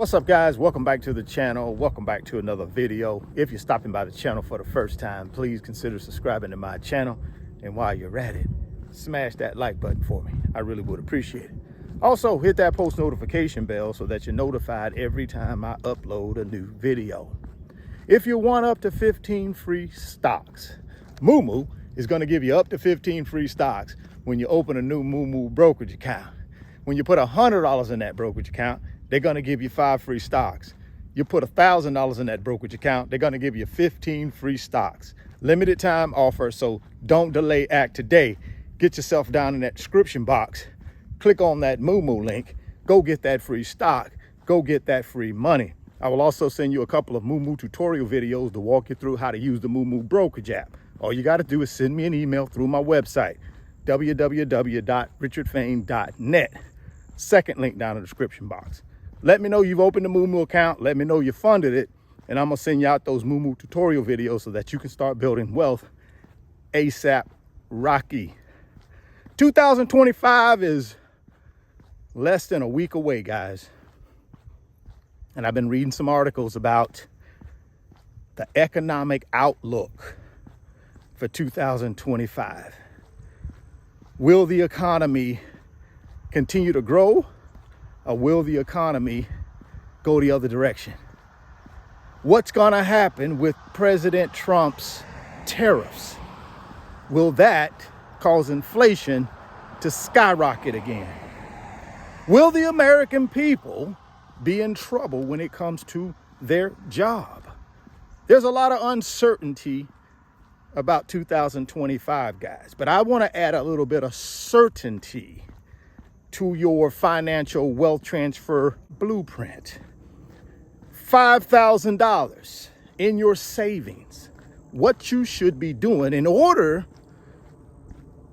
What's up, guys? Welcome back to the channel. Welcome back to another video. If you're stopping by the channel for the first time, please consider subscribing to my channel. And while you're at it, smash that like button for me. I really would appreciate it. Also, hit that post notification bell so that you're notified every time I upload a new video. If you want up to 15 free stocks, Moomoo is going to give you up to 15 free stocks when you open a new Moomoo brokerage account. When you put $100 in that brokerage account, they're going to give you 5 free stocks. You put $1,000 in that brokerage account, they're going to give you 15 free stocks. Limited time offer, so don't delay, act today. Get yourself down in that description box. Click on that Moomoo link. Go get that free stock. Go get that free money. I will also send you a couple of Moomoo tutorial videos to walk you through how to use the Moomoo brokerage app. All you got to do is send me an email through my website, www.richardfain.net. Second link down in the description box. Let me know you've opened a Moomoo account. Let me know you funded it. And I'm going to send you out those Moomoo tutorial videos so that you can start building wealth ASAP Rocky. 2025 is less than a week away, guys. And I've been reading some articles about the economic outlook for 2025. Will the economy continue to grow? Or will the economy go the other direction? What's going to happen with President Trump's tariffs? Will that cause inflation to skyrocket again? Will the American people be in trouble when it comes to their job? There's a lot of uncertainty about 2025, guys, but I want to add a little bit of certainty to your financial wealth transfer blueprint. $5,000 in your savings. What you should be doing in order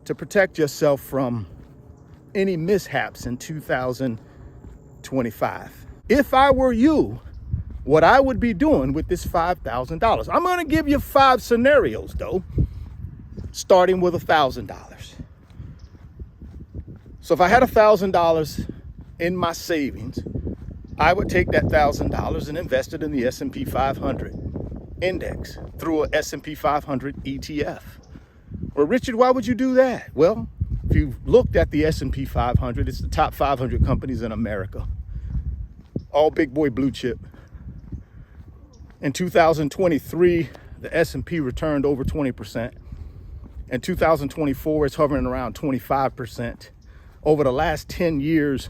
to protect yourself from any mishaps in 2025. If I were you, what I would be doing with this $5,000. I'm going to give you 5 scenarios, though, starting with $1,000. So if I had $1,000 in my savings, I would take that $1,000 and invest it in the S&P 500 index through a S&P 500 ETF. Well, Richard, why would you do that? Well, if you've looked at the S&P 500, it's the top 500 companies in America. All big boy blue chip. In 2023, the S&P returned over 20%. In 2024, it's hovering around 25%. Over the last 10 years,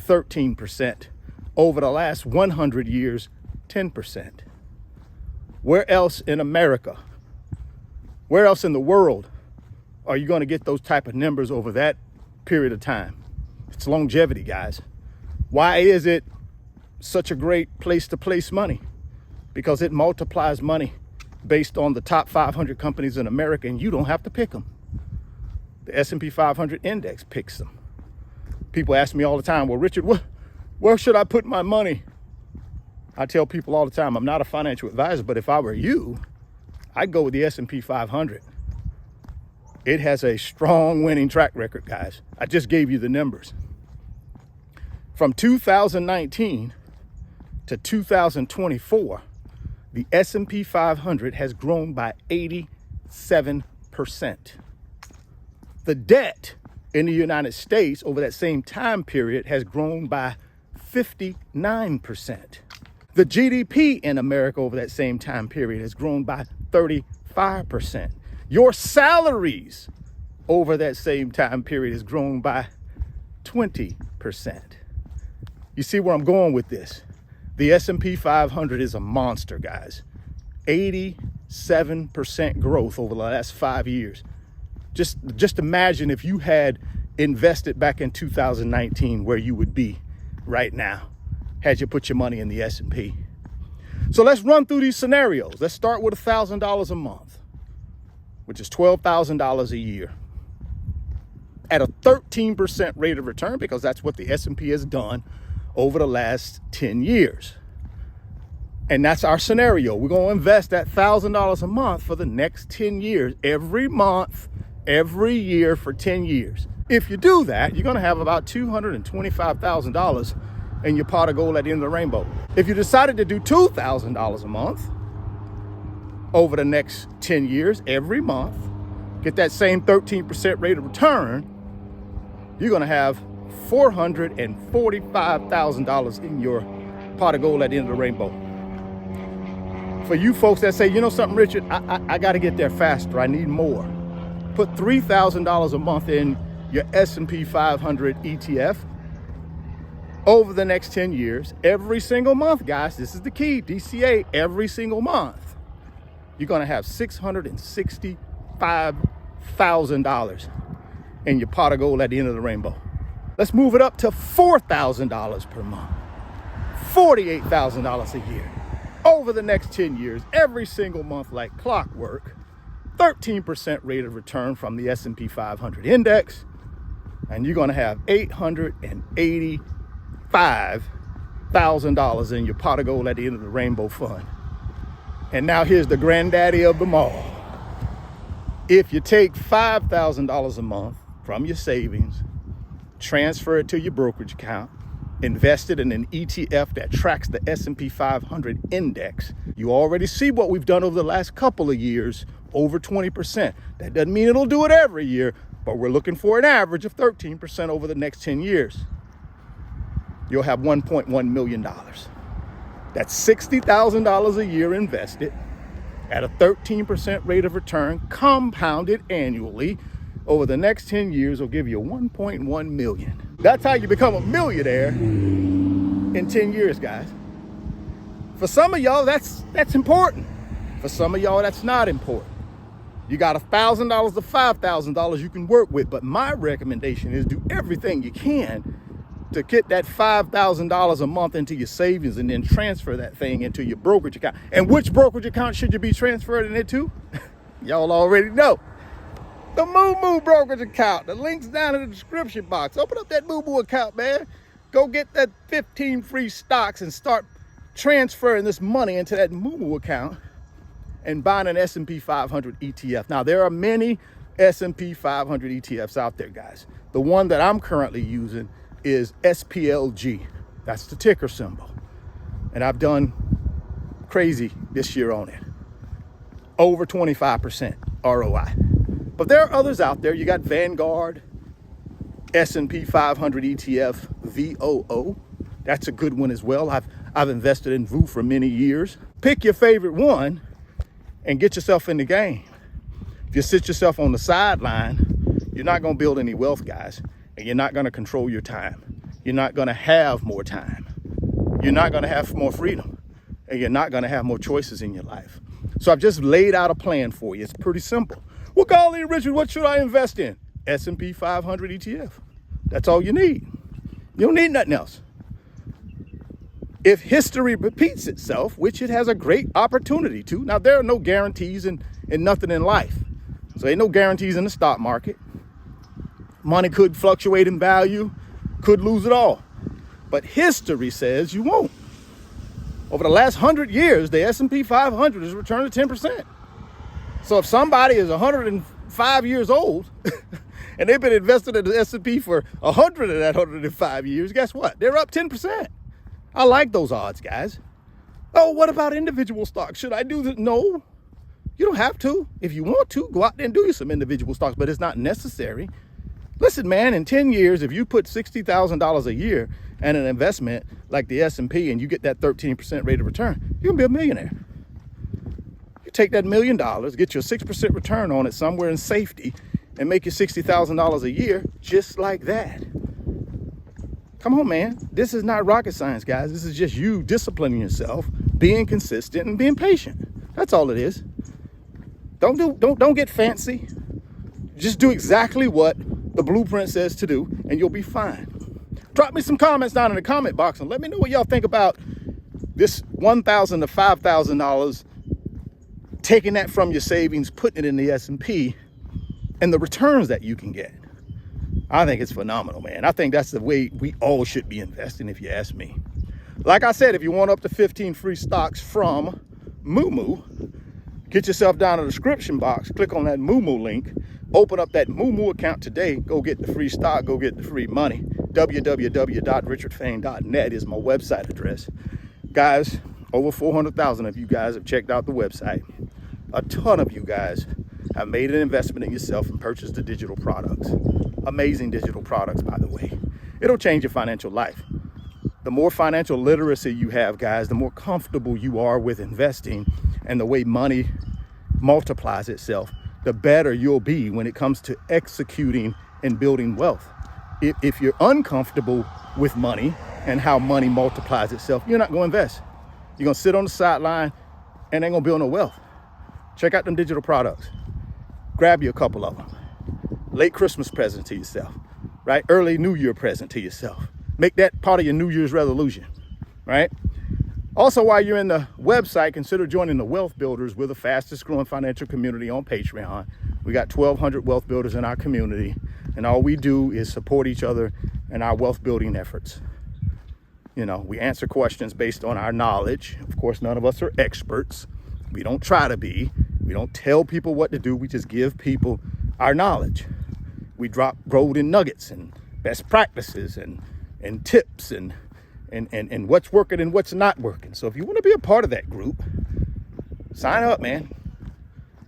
13%. Over the last 100 years, 10%. Where else in America, where else in the world are you going to get those type of numbers over that period of time? It's longevity, guys. Why is it such a great place to place money? Because it multiplies money based on the top 500 companies in America, and you don't have to pick them. The S&P 500 index picks them. People ask me all the time, well, Richard, where should I put my money? I tell people all the time, I'm not a financial advisor, but if I were you, I'd go with the S&P 500. It has a strong winning track record, guys. I just gave you the numbers. From 2019 to 2024, the S&P 500 has grown by 87%. The debt in the United States over that same time period has grown by 59%. The GDP in America over that same time period has grown by 35%. Your salaries over that same time period has grown by 20%. You see where I'm going with this? The S&P 500 is a monster, guys. 87% growth over the last 5 years. Just imagine if you had invested back in 2019 where you would be right now had you put your money in the S&P. So let's run through these scenarios. Let's start with $1,000 a month, which is $12,000 a year at a 13% rate of return, because that's what the S&P has done over the last 10 years. And that's our scenario. We're going to invest that $1,000 a month for the next 10 years, every month, every year for 10 years. If you do that, you're going to have about $225,000 and your pot of gold at the end of the rainbow. If you decided to do $2,000 a month over the next 10 years, every month, get that same 13% rate of return, you're gonna have $445,000 in your pot of gold at the end of the rainbow. For you folks that say, you know something, Richard, I gotta get there faster, I need more. Put $3,000 a month in your S&P 500 ETF over the next 10 years, every single month, guys. This is the key, DCA, every single month. You're gonna have $665,000 in your pot of gold at the end of the rainbow. Let's move it up to $4,000 per month, $48,000 a year. Over the next 10 years, every single month like clockwork, 13% rate of return from the S&P 500 index, and you're gonna have $885,000 in your pot of gold at the end of the rainbow fund. And now here's the granddaddy of them all. If you take $5,000 a month from your savings, transfer it to your brokerage account, invest it in an ETF that tracks the S&P 500 index, you already see what we've done over the last couple of years, over 20%. That doesn't mean it'll do it every year, but we're looking for an average of 13% over the next 10 years. You'll have $1.1 million. That's $60,000 a year invested at a 13% rate of return, compounded annually. Over the next 10 years will give you $1.1 million. That's how you become a millionaire in 10 years, guys. For some of y'all, that's important. For some of y'all, that's not important. You got $1,000 to $5,000 you can work with, but my recommendation is do everything you can to get that $5,000 a month into your savings and then transfer that thing into your brokerage account. And which brokerage account should you be transferring it to? Y'all already know. The Moo brokerage account. The link's down in the description box. Open up that Moo account, man. Go get that 15 free stocks and start transferring this money into that Moo account and buying an S&P 500 ETF. Now, there are many S&P 500 ETFs out there, guys. The one that I'm currently using is SPLG. That's the ticker symbol. And I've done crazy this year on it. Over 25% ROI. But there are others out there. You got Vanguard, S&P 500 ETF, VOO. That's a good one as well. I've invested in VOO for many years. Pick your favorite one and get yourself in the game. If you sit yourself on the sideline, you're not going to build any wealth, guys, and you're not going to control your time. You're not going to have more time. You're not going to have more freedom, and you're not going to have more choices in your life. So I've just laid out a plan for you. It's pretty simple. Well, golly, Richard, what should I invest in? S&P 500 ETF. That's all you need. You don't need nothing else. If history repeats itself, which it has a great opportunity to, now there are no guarantees in nothing in life. So ain't no guarantees in the stock market. Money could fluctuate in value, could lose it all. But history says you won't. Over the last 100 years, the S&P 500 has returned to 10%. So if somebody is 105 years old and they've been invested in the S&P for 100 of that 105 years, guess what? They're up 10%. I like those odds, guys. Oh, what about individual stocks? Should I do this? No, you don't have to. If you want to, go out there and do you some individual stocks, but it's not necessary. Listen, man, in 10 years, if you put $60,000 a year in an investment like the S&P and you get that 13% rate of return, you're gonna be a millionaire. You take that $1 million, get your 6% return on it somewhere in safety, and make you $60,000 a year just like that. Come on, man. This is not rocket science, guys. This is just you disciplining yourself, being consistent, and being patient. That's all it is. Don't get fancy. Just do exactly what the blueprint says to do, and you'll be fine. Drop me some comments down in the comment box and let me know what y'all think about this $1,000 to $5,000, taking that from your savings, putting it in the S&P, and the returns that you can get. I think it's phenomenal, man. I think that's the way we all should be investing, if you ask me. Like I said, if you want up to 15 free stocks from Moo, get yourself down in the description box, click on that Moo link, open up that Moo account today, go get the free stock, go get the free money, www.richardfain.net is my website address. Guys, over 400,000 of you guys have checked out the website. A ton of you guys have made an investment in yourself and purchased the digital products. Amazing digital products, by the way. It'll change your financial life. The more financial literacy you have, guys, the more comfortable you are with investing and the way money multiplies itself, the better you'll be when it comes to executing and building wealth. If you're uncomfortable with money and how money multiplies itself, you're not going to invest. You're going to sit on the sideline and ain't going to build no wealth. Check out them digital products. Grab you a couple of them. Late Christmas present to yourself, right? Early New Year present to yourself. Make that part of your New Year's resolution, right? Also, while you're in the website, consider joining the Wealth Builders. We're the fastest growing financial community on Patreon. We got 1,200 wealth builders in our community, and all we do is support each other in our wealth building efforts. You know, we answer questions based on our knowledge. Of course, none of us are experts. We don't try to be. We don't tell people what to do. We just give people our knowledge. We drop golden nuggets and best practices and tips and what's working and what's not working. So if you want to be a part of that group, sign up, man.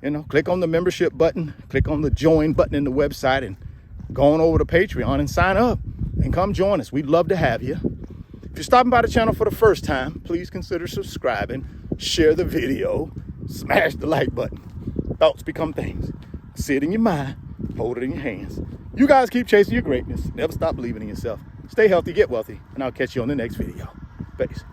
You know, click on the membership button, click on the join button in the website, and go on over to Patreon and sign up and come join us. We'd love to have you. If you're stopping by the channel for the first time, please consider subscribing, share the video, smash the like button. Thoughts become things. See it in your mind, hold it in your hands. You guys keep chasing your greatness. Never stop believing in yourself. Stay healthy, get wealthy, and I'll catch you on the next video. Peace.